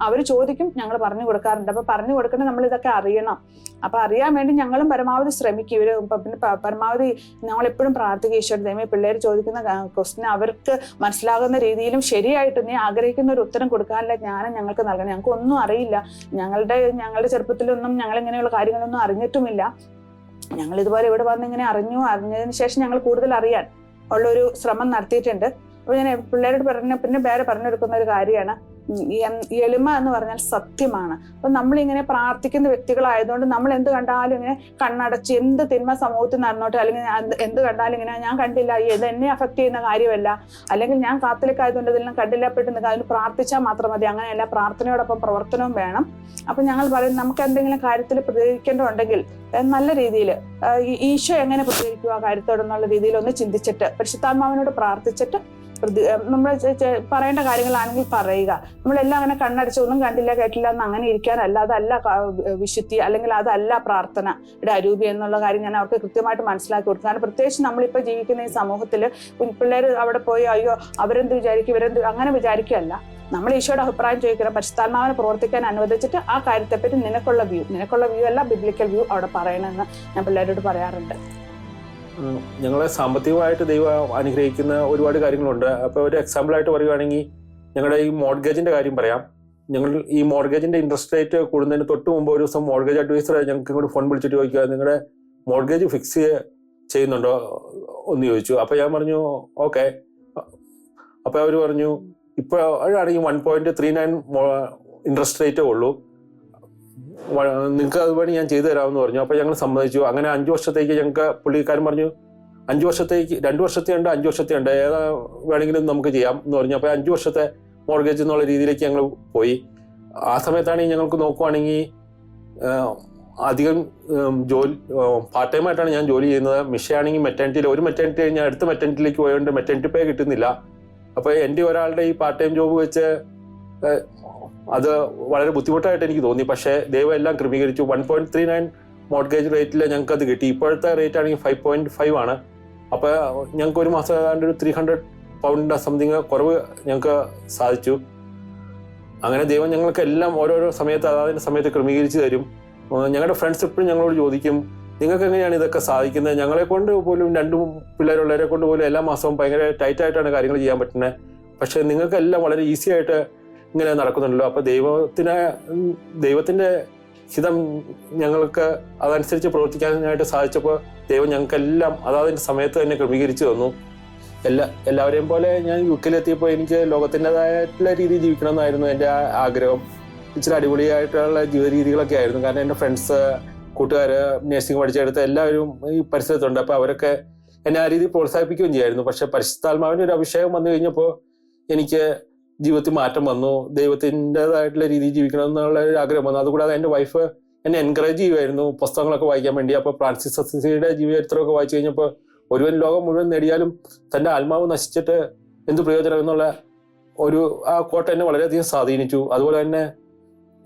അവർ ചോദിക്കും, ഞങ്ങൾ പറഞ്ഞു കൊടുക്കാറുണ്ട്. അപ്പൊ പറഞ്ഞു കൊടുക്കണേ നമ്മൾ ഇതൊക്കെ അറിയണം. അപ്പൊ അറിയാൻ വേണ്ടി ഞങ്ങളും പരമാവധി ശ്രമിക്കും. പിന്നെ പരമാവധി ഞങ്ങളെപ്പോഴും പ്രാർത്ഥിക്കുക, ഈശോയുടെ ദൈവമേ പിള്ളേർ ചോദിക്കുന്ന ക്വസ്റ്റ്യൻ അവർക്ക് മനസ്സിലാകുന്ന രീതിയിലും ശരിയായിട്ട് നീ ആഗ്രഹിക്കുന്ന ഒരു ഉത്തരം കൊടുക്കാനുള്ള ജ്ഞാനം ഞങ്ങൾക്ക് നൽകണം. ഞങ്ങൾക്ക് ഒന്നും അറിയില്ല, ഞങ്ങളുടെ ചെറുപ്പത്തിലൊന്നും ഞങ്ങൾ ഇങ്ങനെയുള്ള കാര്യങ്ങളൊന്നും അറിഞ്ഞിട്ടുമില്ല. ഞങ്ങൾ ഇതുപോലെ ഇവിടെ വന്ന് ഇങ്ങനെ അറിഞ്ഞതിന് ശേഷം ഞങ്ങൾ കൂടുതൽ അറിയാൻ ഉള്ളൊരു ശ്രമം നടത്തിയിട്ടുണ്ട്. അപ്പോൾ ഞാൻ പിള്ളേരോട് പിന്നെ വേറെ പറഞ്ഞു കൊടുക്കുന്ന ഒരു കാര്യമാണ്, എളിമ എന്ന് പറഞ്ഞാൽ സത്യമാണ്. അപ്പൊ നമ്മളിങ്ങനെ പ്രാർത്ഥിക്കുന്ന വ്യക്തികളായതുകൊണ്ട് നമ്മൾ എന്ത് കണ്ടാലും ഇങ്ങനെ കണ്ണടച്ച് എന്ത് തിന്മ സമൂഹത്തിൽ നടന്നോട്ടെ, അല്ലെങ്കിൽ എന്ത് കണ്ടാലും ഇങ്ങനെ ഞാൻ കണ്ടില്ല, ഇത് എന്നെ അഫക്ട് ചെയ്യുന്ന കാര്യമല്ല, അല്ലെങ്കിൽ ഞാൻ കാത്തലിക് ആയതുകൊണ്ട് ഇതെല്ലാം കണ്ടില്ല പെട്ടെന്ന് അതിന് പ്രാർത്ഥിച്ചാൽ മാത്രം മതി. അങ്ങനെയല്ല, പ്രാർത്ഥനയോടൊപ്പം പ്രവർത്തനവും വേണം. അപ്പൊ ഞങ്ങൾ പറയും, നമുക്ക് എന്തെങ്കിലും കാര്യത്തിൽ പ്രതികരിക്കേണ്ടതുണ്ടെങ്കിൽ നല്ല രീതിയിൽ ഈശോ എങ്ങനെ പ്രതികരിക്കുക ആ കാര്യത്തോടെന്നുള്ള രീതിയിൽ ഒന്ന് ചിന്തിച്ചിട്ട് പരിശുദ്ധാത്മാവിനോട് പ്രാർത്ഥിച്ചിട്ട് നമ്മൾ പറയേണ്ട കാര്യങ്ങളാണെങ്കിൽ പറയുക. നമ്മളെല്ലാം അങ്ങനെ കണ്ണടച്ച് ഒന്നും കണ്ടില്ല കേട്ടില്ല എന്ന് അങ്ങനെ ഇരിക്കാനല്ല. അതല്ല വിശുദ്ധി, അല്ലെങ്കിൽ അതല്ല പ്രാർത്ഥനയുടെ അരൂപി എന്നുള്ള കാര്യം ഞാൻ അവർക്ക് കൃത്യമായിട്ട് മനസ്സിലാക്കി കൊടുക്കും. കാരണം പ്രത്യേകിച്ച് നമ്മളിപ്പോൾ ജീവിക്കുന്ന ഈ സമൂഹത്തിൽ പിള്ളേർ അവിടെ പോയി അയ്യോ അവരെന്ത് വിചാരിക്കും അങ്ങനെ വിചാരിക്കുകയല്ല. നമ്മൾ ഈശോയുടെ അഭിപ്രായം ചോദിക്കണം, പരിശുദ്ധാത്മാവിനെ പ്രവർത്തിക്കാൻ അനുവദിച്ചിട്ട് ആ കാര്യത്തെപ്പറ്റി നിനക്കുള്ള വ്യൂ അല്ല ബിബ്ലിക്കൽ വ്യൂ അവിടെ പറയണമെന്ന് ഞാൻ പിള്ളേരോട് പറയാറുണ്ട്. ഞങ്ങളെ സാമ്പത്തികമായിട്ട് ദൈവം അനുഗ്രഹിക്കുന്ന ഒരുപാട് കാര്യങ്ങളുണ്ട്. അപ്പോൾ ഒരു എക്സാമ്പിളായിട്ട് പറയുകയാണെങ്കിൽ ഞങ്ങളുടെ ഈ മോർഗേജിൻ്റെ കാര്യം പറയാം. ഞങ്ങൾ ഈ മോർഗേജിൻ്റെ ഇൻട്രസ്റ്റ് റേറ്റ് കൂടുന്നതിന് തൊട്ട് മുമ്പ് ഒരു ദിവസം മോർഗേജ് അഡ്വൈസർ ഞങ്ങൾക്ക് ഇങ്ങോട്ട് ഫോൺ വിളിച്ചിട്ട് ചോദിക്കുക, നിങ്ങളുടെ മോർഗേജ് ഫിക്സ് ചെയ്യുന്നുണ്ടോ എന്ന് ചോദിച്ചു. അപ്പോൾ ഞാൻ പറഞ്ഞു ഓക്കെ. അപ്പോൾ അവർ പറഞ്ഞു ഇപ്പോൾ ആണെങ്കിൽ 1.39 ഇൻട്രസ്റ്റ് റേറ്റേ ഉള്ളൂ, നിങ്ങൾക്ക് അത് വേണ്ടി ഞാൻ ചെയ്തു തരാമെന്ന് പറഞ്ഞു. അപ്പോൾ ഞങ്ങൾ സമ്മതിച്ചു. അങ്ങനെ 5 വർഷത്തേക്ക് ഞങ്ങൾക്ക് പുള്ളിക്കാരൻ പറഞ്ഞു 5 വർഷത്തേക്ക് 2 വർഷത്തെ ഉണ്ട് 5 വർഷത്തെ ഉണ്ട്, ഏതാ വേണമെങ്കിലും നമുക്ക് ചെയ്യാം എന്ന് പറഞ്ഞു. അപ്പോൾ 5 വർഷത്തെ മോർഗേജ് എന്നുള്ള രീതിയിലേക്ക് ഞങ്ങൾ പോയി. ആ സമയത്താണെങ്കിൽ ഞങ്ങൾക്ക് നോക്കുവാണെങ്കിൽ അധികം പാർട്ട് ടൈം ആയിട്ടാണ് ഞാൻ ജോലി ചെയ്യുന്നത്. മിഷയാണെങ്കിൽ മെറ്റേണിറ്റിയിൽ ഒരു മെറ്റേണിറ്റി കഴിഞ്ഞാൽ അടുത്ത മെറ്റേണിറ്റിയിലേക്ക് പോയതുകൊണ്ട് മെറ്റേണിറ്റി പേ കിട്ടുന്നില്ല. അപ്പോൾ എൻ്റെ ഒരാളുടെ ഈ പാർട്ട് ടൈം ജോബ് വെച്ച് അത് വളരെ ബുദ്ധിമുട്ടായിട്ട് എനിക്ക് തോന്നി. പക്ഷേ ദൈവം എല്ലാം ക്രമീകരിച്ചു. 1.39 മോർഗേജ് റേറ്റിൽ ഞങ്ങൾക്ക് അത് കിട്ടി. ഇപ്പോഴത്തെ റേറ്റ് ആണെങ്കിൽ 5.5 ആണ്. അപ്പോൾ ഞങ്ങൾക്ക് ഒരു മാസം ഏതാണ്ട് ഒരു 300 പൗണ്ട് സംതിങ് കുറവ് ഞങ്ങൾക്ക് സാധിച്ചു. അങ്ങനെ ദൈവം ഞങ്ങൾക്ക് എല്ലാം ഓരോരോ സമയത്ത് അതാതിൻ്റെ സമയത്ത് ക്രമീകരിച്ച് തരും. ഞങ്ങളുടെ ഫ്രണ്ട്സ് എപ്പോഴും ഞങ്ങളോട് ചോദിക്കും, നിങ്ങൾക്ക് എങ്ങനെയാണ് ഇതൊക്കെ സാധിക്കുന്നത്? ഞങ്ങളെ കൊണ്ട് പോലും 2 പിള്ളേരുള്ളവരെ കൊണ്ട് പോലും എല്ലാ മാസവും ഭയങ്കര ടൈറ്റായിട്ടാണ് കാര്യങ്ങൾ ചെയ്യാൻ പറ്റുന്നത്. പക്ഷേ നിങ്ങൾക്കെല്ലാം വളരെ ഈസി ആയിട്ട് ഇങ്ങനെ നടക്കുന്നുണ്ടല്ലോ. അപ്പോൾ ദൈവത്തിൻ്റെ ഹിതം ഞങ്ങൾക്ക് അതനുസരിച്ച് പ്രവർത്തിക്കാനായിട്ട് സാധിച്ചപ്പോൾ ദൈവം ഞങ്ങൾക്കെല്ലാം അതാതിൻ്റെ സമയത്ത് തന്നെ ക്രമീകരിച്ച് തന്നു. എല്ലാവരെയും പോലെ ഞാൻ യുകെയിലെത്തിയപ്പോൾ എനിക്ക് ലോകത്തിൻ്റെതായിട്ടുള്ള രീതിയിൽ ജീവിക്കണമെന്നായിരുന്നു എൻ്റെ ആഗ്രഹം. ഇച്ചിരി അടിപൊളിയായിട്ടുള്ള ജീവിത രീതികളൊക്കെ ആയിരുന്നു. കാരണം എൻ്റെ ഫ്രണ്ട്സ്, കൂട്ടുകാർ, നഴ്സിംഗ് പഠിച്ചെടുത്ത എല്ലാവരും ഈ പരിസരത്തുണ്ട്. അപ്പോൾ അവരൊക്കെ എന്നെ ആ രീതിയിൽ പ്രോത്സാഹിപ്പിക്കുകയും ചെയ്യായിരുന്നു. പക്ഷെ പരിശുദ്ധാത്മാവിൻ്റെ ഒരു അഭിഷേകം വന്നു കഴിഞ്ഞപ്പോൾ എനിക്ക് ജീവിതത്തിൽ മാറ്റം വന്നു. ദൈവത്തിൻ്റെതായിട്ടുള്ള രീതിയിൽ ജീവിക്കണം എന്നുള്ള ഒരു ആഗ്രഹം വന്നു. അതുകൂടാതെ എൻ്റെ വൈഫ് എന്നെ എൻകറേജ് ചെയ്യുമായിരുന്നു പുസ്തകങ്ങളൊക്കെ വായിക്കാൻ വേണ്ടി. അപ്പോൾ ഫ്രാൻസിസ് അസിസിയുടെ ജീവചരിത്രമൊക്കെ വായിച്ചു കഴിഞ്ഞപ്പോൾ ഒരുവൻ ലോകം മുഴുവൻ നേടിയാലും തൻ്റെ ആത്മാവ് നശിച്ചിട്ട് എന്ത് പ്രയോജനം എന്നുള്ള ആ കോട്ട എന്നെ വളരെയധികം സ്വാധീനിച്ചു. അതുപോലെ തന്നെ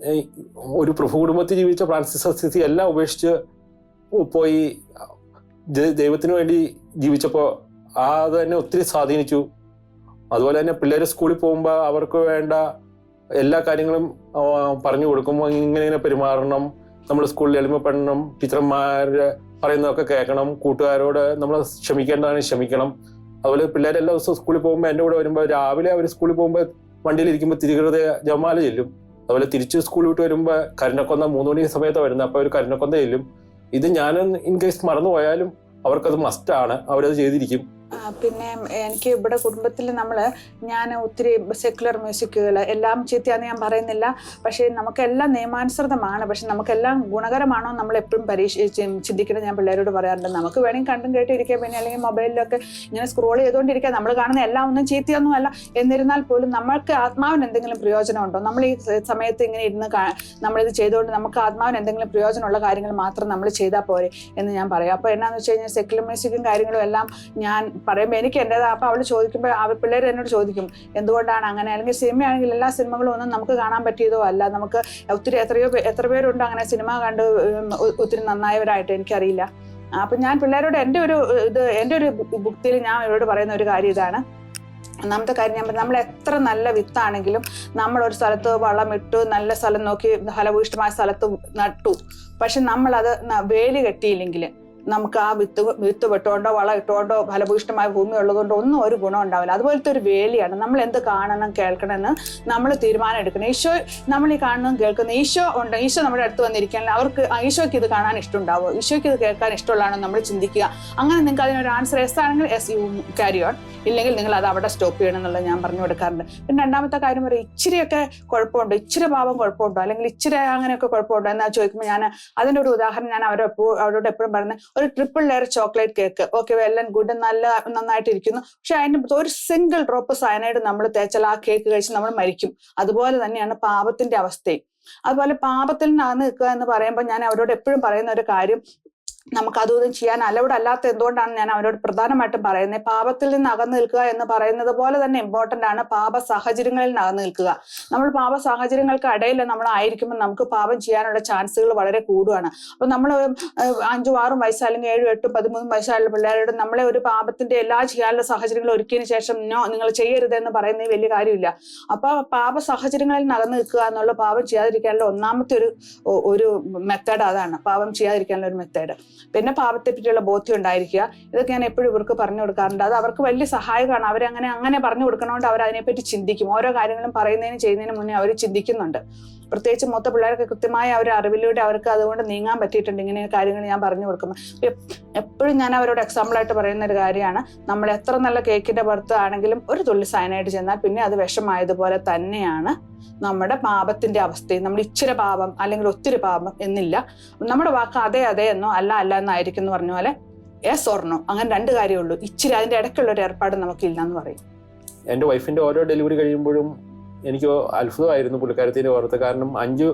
ഒരു പ്രഭു കുടുംബത്തിൽ ജീവിച്ച ഫ്രാൻസിസ് അസിസി എല്ലാം ഉപേക്ഷിച്ച് പോയി ദൈവത്തിന് വേണ്ടി ജീവിച്ചപ്പോൾ അത് തന്നെ ഒത്തിരി സ്വാധീനിച്ചു. അതുപോലെ തന്നെ പിള്ളേർ സ്കൂളിൽ പോകുമ്പോൾ അവർക്ക് വേണ്ട എല്ലാ കാര്യങ്ങളും പറഞ്ഞു കൊടുക്കും. ഇങ്ങനെ പെരുമാറണം, നമ്മൾ സ്കൂളിൽ എളിമപ്പെടണം, ടീച്ചർമാർ പറയുന്നതൊക്കെ കേൾക്കണം, കൂട്ടുകാരോട് നമ്മൾ ക്ഷമിക്കേണ്ടതാണ് ക്ഷമിക്കണം. അതുപോലെ പിള്ളേരെല്ലാ ദിവസവും സ്കൂളിൽ പോകുമ്പോൾ എൻ്റെ കൂടെ വരുമ്പോൾ രാവിലെ അവർ സ്കൂളിൽ പോകുമ്പോൾ വണ്ടിയിലിരിക്കുമ്പോൾ തിരുഹൃദയ ജപമാല ചെല്ലും. അതുപോലെ തിരിച്ച് സ്കൂളിൽ വിട്ട് വരുമ്പോൾ കരുണക്കൊന്ത 3 മണി സമയത്താണ് വരുന്നത്. അപ്പോൾ അവർ കരുണക്കൊന്ത ചെല്ലും. ഇത് ഞാൻ ഇൻ കേസ് മറന്നു പോയാലും അവർക്കത് മസ്റ്റാണ്, അവരത് ചെയ്തിരിക്കും. പിന്നെ എനിക്ക് ഇവിടെ കുടുംബത്തിൽ ഞാൻ ഒത്തിരി സെക്യുലർ മ്യൂസിക്കുകൾ എല്ലാം ചീത്തയാന്ന് ഞാൻ പറയുന്നില്ല. പക്ഷേ നമുക്കെല്ലാം നിയമാനുസൃതമാണ്. പക്ഷെ നമുക്കെല്ലാം ഗുണകരമാണോ നമ്മൾ എപ്പോഴും ചിന്തിക്കണം. ഞാൻ പിള്ളേരോട് പറയാറുണ്ട്, നമുക്ക് വേണമെങ്കിൽ കണ്ടും കേട്ടിരിക്കാം, പിന്നെ അല്ലെങ്കിൽ മൊബൈലിലൊക്കെ ഇങ്ങനെ സ്ക്രോൾ ചെയ്തുകൊണ്ടിരിക്കുക. നമ്മൾ കാണുന്ന എല്ലാം ഒന്നും ചീത്തയൊന്നും അല്ല. എന്നിരുന്നാൽ പോലും നമ്മൾക്ക് ആത്മാവിന് എന്തെങ്കിലും പ്രയോജനമുണ്ടോ? നമ്മൾ ഈ സമയത്ത് ഇങ്ങനെ ഇരുന്ന് നമ്മളിത് ചെയ്തുകൊണ്ട് നമുക്ക് ആത്മാവിന് എന്തെങ്കിലും പ്രയോജനമുള്ള കാര്യങ്ങൾ മാത്രം നമ്മൾ ചെയ്താൽ പോരെ എന്ന് ഞാൻ പറയാം. അപ്പോൾ എന്നാന്ന് വെച്ച് കഴിഞ്ഞാൽ സെക്യുലർ മ്യൂസിക്കും കാര്യങ്ങളും എല്ലാം ഞാൻ പറയുമ്പോൾ എനിക്ക് എൻ്റെത്. അപ്പോൾ അവൾ ചോദിക്കുമ്പോൾ പിള്ളേർ എന്നോട് ചോദിക്കും എന്തുകൊണ്ടാണ് അങ്ങനെ. അല്ലെങ്കിൽ സിനിമയാണെങ്കിൽ എല്ലാ സിനിമകളും ഒന്നും നമുക്ക് കാണാൻ പറ്റിയതോ അല്ല. നമുക്ക് എത്ര പേരുണ്ട് അങ്ങനെ സിനിമ കണ്ട് ഒത്തിരി നന്നായവരായിട്ട്, എനിക്കറിയില്ല. അപ്പം ഞാൻ പിള്ളേരോട് എൻ്റെ ഒരു ബുക്തിയിൽ ഞാൻ ഇവരോട് പറയുന്ന ഒരു കാര്യം ഇതാണ്. ഒന്നാമത്തെ കാര്യം ഞാൻ പറഞ്ഞു, നമ്മൾ എത്ര നല്ല വിത്താണെങ്കിലും നമ്മളൊരു സ്ഥലത്ത് വളമിട്ടു നല്ല സ്ഥലം നോക്കി ഫലഭൂയിഷ്ടമായ സ്ഥലത്ത് നട്ടു, പക്ഷെ നമ്മളത് വേലി കെട്ടിയില്ലെങ്കിൽ നമുക്ക് ആ വിത്ത് വെട്ടുകൊണ്ടോ വളം ഇട്ടുകൊണ്ടോ ഫലഭൂയിഷ്ടമായ ഭൂമി ഉള്ളതുകൊണ്ടോ ഒന്നും ഒരു ഗുണം ഉണ്ടാവില്ല. അതുപോലത്തെ ഒരു വേലിയാണ്. നമ്മൾ എന്ത് കാണണം കേൾക്കണം എന്ന് നമ്മൾ തീരുമാനം എടുക്കണം. ഈശോ നമ്മൾ ഈ കാണുന്നതും കേൾക്കുന്ന ഈശോ ഉണ്ട്. ഈശോ നമ്മുടെ അടുത്ത് വന്നിരിക്കുകയാണെങ്കിൽ അവർക്ക് ഈശോയ്ക്ക് ഇത് കാണാൻ ഇഷ്ടമുണ്ടാവുമോ, ഈശോയ്ക്ക് ഇത് കേൾക്കാൻ ഇഷ്ടമുള്ളതാണോ നമ്മൾ ചിന്തിക്കുക. അങ്ങനെ നിങ്ങൾക്ക് അതിനൊരു ആൻസർ എസ് ആണെങ്കിൽ എസ് യു ക്യാരി ഓൺ, ഇല്ലെങ്കിൽ നിങ്ങൾ അത് അവിടെ സ്റ്റോപ്പ് ചെയ്യണം എന്നുള്ളത് ഞാൻ പറഞ്ഞു കൊടുക്കാറുണ്ട്. പിന്നെ രണ്ടാമത്തെ കാര്യം പറയും, ഇച്ചിരിയൊക്കെ കുഴപ്പമുണ്ടോ, ഇച്ചിരി പാപം കുഴപ്പമുണ്ടോ, അല്ലെങ്കിൽ ഇച്ചിരി അങ്ങനെയൊക്കെ കുഴപ്പമുണ്ടോ എന്നാ ചോദിക്കുമ്പോൾ ഞാൻ അതിൻ്റെ ഒരു ഉദാഹരണം ഞാൻ അവരോട് എപ്പോഴും പറയുന്നത്, ഒരു triple layer chocolate cake, okay well and good, നന്നായിട്ടിരിക്കുന്നു. പക്ഷെ അതിന് ഒരു സിംഗിൾ ഡ്രോപ്പ് സയനൈഡ് നമ്മൾ തേച്ചാൽ ആ കേക്ക് കഴിച്ച് നമ്മൾ മരിക്കും. അതുപോലെ തന്നെയാണ് പാപത്തിന്റെ അവസ്ഥയും. അതുപോലെ പാപത്തിൽ നിന്ന് നിൽക്കുക എന്ന് പറയുമ്പോൾ ഞാൻ അവരോട് എപ്പോഴും പറയുന്ന ഒരു കാര്യം, നമുക്ക് അതൊന്നും ചെയ്യാൻ അലൗഡ് അല്ലാത്ത എന്തുകൊണ്ടാണ് ഞാൻ അവരോട് പ്രധാനമായിട്ടും പറയുന്നത്. പാപത്തിൽ നിന്ന് അകന്നു നിൽക്കുക എന്ന് പറയുന്നത് പോലെ തന്നെ ഇമ്പോർട്ടൻ്റ് ആണ് പാപ സാഹചര്യങ്ങളിൽ നിന്ന് അകന്നു നിൽക്കുക. നമ്മൾ പാപ സാഹചര്യങ്ങൾക്ക് ഇടയിൽ നമ്മൾ ആയിരിക്കുമ്പോൾ നമുക്ക് പാപം ചെയ്യാനുള്ള ചാൻസുകൾ വളരെ കൂടുകയാണ്. അപ്പൊ നമ്മൾ 5, 6 വയസ്സ് അല്ലെങ്കിൽ 7, 8, 13 വയസ്സായുള്ള പിള്ളേരോട് നമ്മളെ ഒരു പാപത്തിന്റെ എല്ലാ ചെയ്യാനുള്ള സാഹചര്യങ്ങൾ ഒരുക്കിയതിനു ശേഷം നിങ്ങൾ ചെയ്യരുതെന്ന് പറയുന്നത് വലിയ കാര്യമില്ല. അപ്പൊ പാപ സാഹചര്യങ്ങളിൽ നിന്ന് അകന്നു നിൽക്കുക എന്നുള്ള പാപം ചെയ്യാതിരിക്കാനുള്ള ഒന്നാമത്തെ ഒരു മെത്തേഡ് അതാണ്, പാപം ചെയ്യാതിരിക്കാനുള്ള ഒരു മെത്തേഡ്. പിന്നെ പാപത്തെ പറ്റിയുള്ള ബോധ്യം ഉണ്ടായിരിക്കുക. ഇതൊക്കെ ഞാൻ എപ്പോഴും ഇവർക്ക് പറഞ്ഞു കൊടുക്കാറുണ്ട്. അത് അവർക്ക് വലിയ സഹായകമാണ്. അവരങ്ങനെ പറഞ്ഞു കൊടുക്കണോണ്ട് അവർ അതിനെപ്പറ്റി ചിന്തിക്കും. ഓരോ കാര്യങ്ങളും പറയുന്നതിനും ചെയ്യുന്നതിന് മുന്നേ അവർ ചിന്തിക്കുന്നുണ്ട്. പ്രത്യേകിച്ച് മൂത്ത പിള്ളേർക്ക് കൃത്യമായ ഒരു അറിവിലൂടെ അവർക്ക് അതുകൊണ്ട് നീങ്ങാൻ പറ്റിയിട്ടുണ്ട്. ഇങ്ങനെ കാര്യങ്ങൾ ഞാൻ പറഞ്ഞു കൊടുക്കുമ്പോൾ എപ്പോഴും ഞാൻ അവരോട് എക്സാമ്പിളായിട്ട് പറയുന്ന ഒരു കാര്യമാണ്, നമ്മൾ എത്ര നല്ല കേക്കിന്റെ പുറത്ത് ആണെങ്കിലും ഒരു തുള്ളി സയനൈഡ് ചെന്നാൽ പിന്നെ അത് വിഷമായതുപോലെ തന്നെയാണ് നമ്മുടെ പാപത്തിന്റെ അവസ്ഥയും. നമ്മൾ ഇച്ചിരി പാപം അല്ലെങ്കിൽ ഒത്തിരി പാപം എന്നില്ല. നമ്മുടെ വാക്ക് അതെ എന്നോ അല്ല എന്നായിരിക്കും എന്ന് പറഞ്ഞ പോലെ എസ് ഓർണോ, അങ്ങനെ 2 കാര്യമുള്ളൂ. ഇച്ചിരി അതിന്റെ ഇടയ്ക്കുള്ള ഒരു ഏർപ്പാട് നമുക്കില്ല എന്ന് പറയും. എൻ്റെ വൈഫിന്റെ ഓരോ ഡെലിവറി കഴിയുമ്പോഴും എനിക്ക് അത്ഭുതമായിരുന്നു പുള്ളിക്കാരത്തിൻ്റെ ഓർത്ത്. കാരണം 5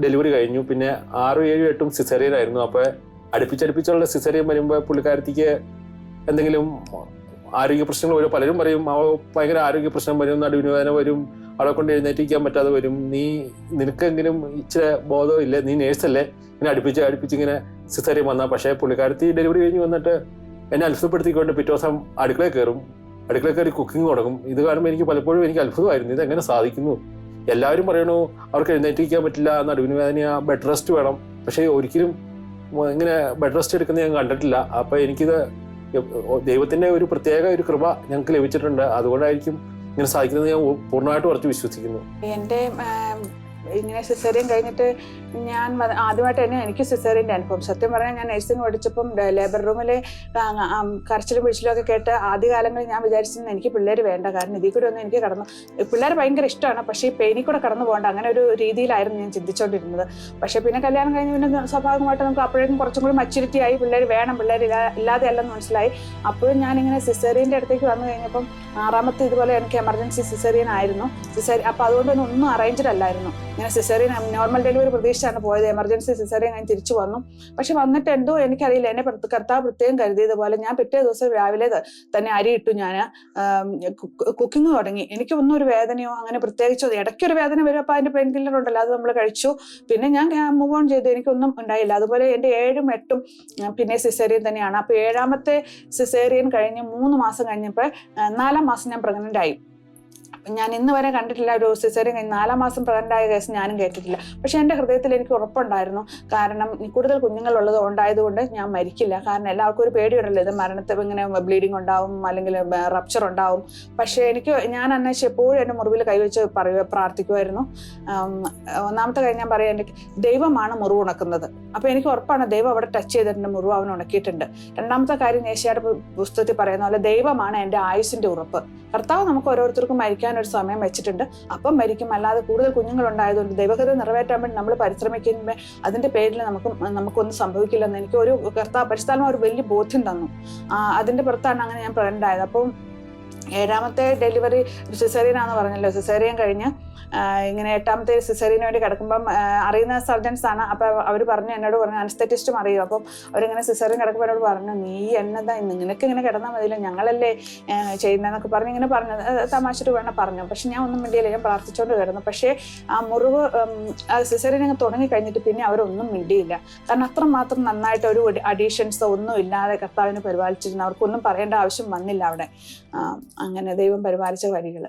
ഡെലിവറി കഴിഞ്ഞു, പിന്നെ 6, 7, 8 സിസേറിയൻ ആയിരുന്നു. അപ്പോൾ അടുപ്പിച്ചടുപ്പിച്ചുള്ള സിസേറിയൻ വരുമ്പോൾ പുള്ളിക്കാരത്തിക്ക് എന്തെങ്കിലും ആരോഗ്യ പ്രശ്നങ്ങൾ വരും. പലരും പറയും ഭയങ്കര ആരോഗ്യ പ്രശ്നം വരും, നടുവിനുവേദന വരും, അവളെ കൊണ്ട് എഴുന്നേറ്റിരിക്കാൻ പറ്റാതെ വരും, നിനക്കെങ്കിലും ഇച്ചിരി ബോധമില്ല, നീ നേഴ്സല്ലേ, ഇങ്ങനെ അടുപ്പിച്ച് ഇങ്ങനെ സിസേറിയൻ വന്നാൽ. പക്ഷേ പുള്ളിക്കാരത്തി ഡെലിവറി കഴിഞ്ഞ് വന്നിട്ട് എന്നെ അത്ഭുതപ്പെടുത്തിക്കൊണ്ട് പിറ്റേ ദിവസം അടുക്കളയിൽ കയറി കുക്കിംഗ് തുടങ്ങും. ഇത് കാണുമ്പോൾ എനിക്ക് പലപ്പോഴും അത്ഭുതമായിരുന്നു, ഇതെങ്ങനെ സാധിക്കുന്നു. എല്ലാവരും പറയണു അവർക്ക് എഴുന്നേറ്റിരിക്കാൻ പറ്റില്ല, നടുവിന് വേദന, ബെഡ് റെസ്റ്റ് വേണം. പക്ഷേ ഒരിക്കലും ഇങ്ങനെ ബെഡ് റെസ്റ്റ് എടുക്കുന്നത് ഞാൻ കണ്ടിട്ടില്ല. അപ്പൊ എനിക്കിത് ദൈവത്തിന്റെ ഒരു പ്രത്യേക ഒരു കൃപ ഞങ്ങൾക്ക് ലഭിച്ചിട്ടുണ്ട്. അതുകൊണ്ടായിരിക്കും ഇങ്ങനെ സാധിക്കുന്നത് ഞാൻ പൂർണ്ണമായിട്ട് ഉറച്ചു വിശ്വസിക്കുന്നു. എൻ്റെ ഇങ്ങനെ സിസേറിയൻ കഴിഞ്ഞിട്ട് ഞാൻ ആദ്യമായിട്ട് തന്നെ എനിക്ക് സിസേറിയൻ്റെ അനുഭവം. സത്യം പറഞ്ഞാൽ ഞാൻ നഴ്സിംഗ് പഠിച്ചപ്പം ലേബർ റൂമിലെ കരച്ചിലും പിടിച്ചിലും ഒക്കെ കേട്ട് ആദ്യകാലങ്ങളിൽ ഞാൻ വിചാരിച്ചിരുന്നു എനിക്ക് പിള്ളേർ വേണ്ട, കാരണം ഇതിൽ കൂടെ ഒന്നും എനിക്ക് പിള്ളേർ ഭയങ്കര ഇഷ്ടമാണ്, പക്ഷേ ഈ പെയിനിൽ കൂടെ കടന്നു പോകണ്ട, അങ്ങനെ ഒരു രീതിയിലായിരുന്നു ഞാൻ ചിന്തിച്ചുകൊണ്ടിരുന്നത്. പക്ഷേ പിന്നെ കല്യാണം കഴിഞ്ഞ് പിന്നെ സ്വാഭാവികമായിട്ട് നമുക്ക് അപ്പോഴേക്കും കുറച്ചും കൂടി മച്യൂരിറ്റി ആയി, പിള്ളേർ ഇല്ലാതെ അല്ലെന്ന് മനസ്സിലായി. അപ്പോഴും ഞാനിങ്ങനെ സിസേറിയൻ്റെ അടുത്തേക്ക് വന്നു കഴിഞ്ഞപ്പം 6ാമത്തെ ഇതുപോലെ എനിക്ക് എമർജൻസി സിസേറിയൻ ആയിരുന്നു. അപ്പോൾ അതുകൊണ്ട് തന്നെ ഒന്നും അറേഞ്ച്ഡ് അല്ലായിരുന്നു. ഇങ്ങനെ സിസേറിയൻ നോർമൽ ഡെലിവറി പ്രതീക്ഷിച്ചാണ് പോയത്. എമർജൻസി സിസേറിയൻ ഞാൻ തിരിച്ചു വന്നു. പക്ഷെ വന്നിട്ട് എന്തോ എനിക്കറിയില്ല, എന്നെ കർത്താവ് പ്രത്യേകം കരുതിയതുപോലെ ഞാൻ പിറ്റേ ദിവസം രാവിലെ തന്നെ അരി ഇട്ടു, ഞാൻ കുക്കിംഗ് തുടങ്ങി. എനിക്കൊന്നും ഒരു വേദനയോ അങ്ങനെ പ്രത്യേകിച്ചോ, ഇടയ്ക്കൊരു വേദന വരും, അപ്പോൾ അതിൻ്റെ പെയിൻ കില്ലർ ഉണ്ടല്ലോ, അത് നമ്മൾ കഴിച്ചു. പിന്നെ ഞാൻ മൂവ് ഓൺ ചെയ്തു, എനിക്കൊന്നും ഉണ്ടായില്ല. അതുപോലെ എൻ്റെ 7ഉം 8ഉം പിന്നെ സിസേറിയൻ തന്നെയാണ്. അപ്പോൾ 7ാമത്തെ സിസേറിയൻ കഴിഞ്ഞ് 3 മാസം കഴിഞ്ഞപ്പോൾ 4ാം മാസം ഞാൻ പ്രഗ്നൻ്റ് ആയി. ഞാൻ ഇന്ന് വരെ കണ്ടിട്ടില്ല ഒരു സിസേറിയൻ കഴിഞ്ഞ് 4ാം മാസം പ്രഗ്നൻ്റ് ആയ കേസ് ഞാനും കേട്ടിട്ടില്ല. പക്ഷെ എൻ്റെ ഹൃദയത്തിൽ എനിക്ക് ഉറപ്പുണ്ടായിരുന്നു, കാരണം കൂടുതൽ കുഞ്ഞുങ്ങളുള്ളത് ഉണ്ടായതുകൊണ്ട് ഞാൻ മരിക്കില്ല. കാരണം എല്ലാവർക്കും ഒരു പേടിയുണ്ടല്ലോ, ഇത് മരണത്തിൽ ഇങ്ങനെ ബ്ലീഡിങ് ഉണ്ടാവും അല്ലെങ്കിൽ റപ്ചർ ഉണ്ടാവും. പക്ഷേ ഞാൻ അന്വേഷിച്ച് എപ്പോഴും എൻ്റെ മുറിവിൽ കൈവച്ച് പ്രാർത്ഥിക്കുമായിരുന്നു. ഒന്നാമത്തെ കാര്യം ഞാൻ പറയാം, എൻ്റെ ദൈവമാണ് മുറിവ് ഉണക്കുന്നത്. അപ്പോൾ എനിക്ക് ഉറപ്പാണ് ദൈവം അവിടെ ടച്ച് ചെയ്തിട്ടുണ്ട്, മുറിവ് അവൻ ഉണക്കിയിട്ടുണ്ട്. 2ാമത്തെ കാര്യം യേശയ്യായുടെ പുസ്തകത്തിൽ പറയുന്ന പോലെ ദൈവമാണ് എൻ്റെ ആയുസിൻ്റെ ഉറപ്പ്. കർത്താവ് നമുക്ക് ഓരോരുത്തർക്കും മരിക്കാൻ ഒരു സമയം വെച്ചിട്ടുണ്ട്, അപ്പം മരിക്കും. അല്ലാതെ കൂടുതൽ കുഞ്ഞുങ്ങളുണ്ടായതുകൊണ്ട് ദൈവഹിതം നിറവേറ്റാൻ വേണ്ടി നമ്മൾ പരിശ്രമിക്കുമ്പോൾ അതിൻ്റെ പേരിൽ നമുക്കൊന്നും സംഭവിക്കില്ലെന്ന് എനിക്ക് ഒരു പരിസ്ഥാനം ഒരു വലിയ ബോധ്യം തന്നു. അതിൻ്റെ പുറത്താണ് അങ്ങനെ ഞാൻ പ്രഗ്നൻ്റ് ആയത്. അപ്പം 7ാമത്തെ ഡെലിവറി സിസേറിയനാണെന്ന് പറഞ്ഞല്ലോ. സിസേറിയൻ കഴിഞ്ഞ് ഇങ്ങനെ 8ാമത്തെ സിസേറിയന് വേണ്ടി കിടക്കുമ്പം അറിയുന്ന സർജൻസ് ആണ്. അപ്പോൾ അവർ എന്നോട് പറഞ്ഞു, അനസ്തെറ്റിസ്റ്റും അറിയും. അപ്പം അവരിങ്ങനെ സിസേറിയൻ കിടക്കുമ്പോൾ എന്നോട് പറഞ്ഞു, നീ എന്നതാ നിനക്ക് ഇങ്ങനെ കിടന്നാൽ മതിയില്ല, ഞങ്ങളല്ലേ ചെയ്യുന്നതെന്നൊക്കെ പറഞ്ഞു. ഇങ്ങനെ പറഞ്ഞു, തമാശയിട്ട് വേണം പറഞ്ഞു. പക്ഷെ ഞാൻ ഒന്നും മിണ്ടിയില്ല, ഞാൻ പ്രാർത്ഥിച്ചുകൊണ്ട് കിടന്നു. പക്ഷേ ആ മുറിവ് സിസേറിയൻ അങ്ങ് തുടങ്ങി കഴിഞ്ഞിട്ട് പിന്നെ അവരൊന്നും മിണ്ടിയില്ല. കാരണം അത്രമാത്രം നന്നായിട്ട് ഒരു അഡീഷൻസോ ഒന്നും ഇല്ലാതെ കർത്താവിനെ പരിപാലിച്ചിരുന്നു. അവർക്കൊന്നും പറയേണ്ട ആവശ്യം വന്നില്ല അവിടെ. അങ്ങനെ ദൈവം പരിപാലിച്ച വഴികൾ.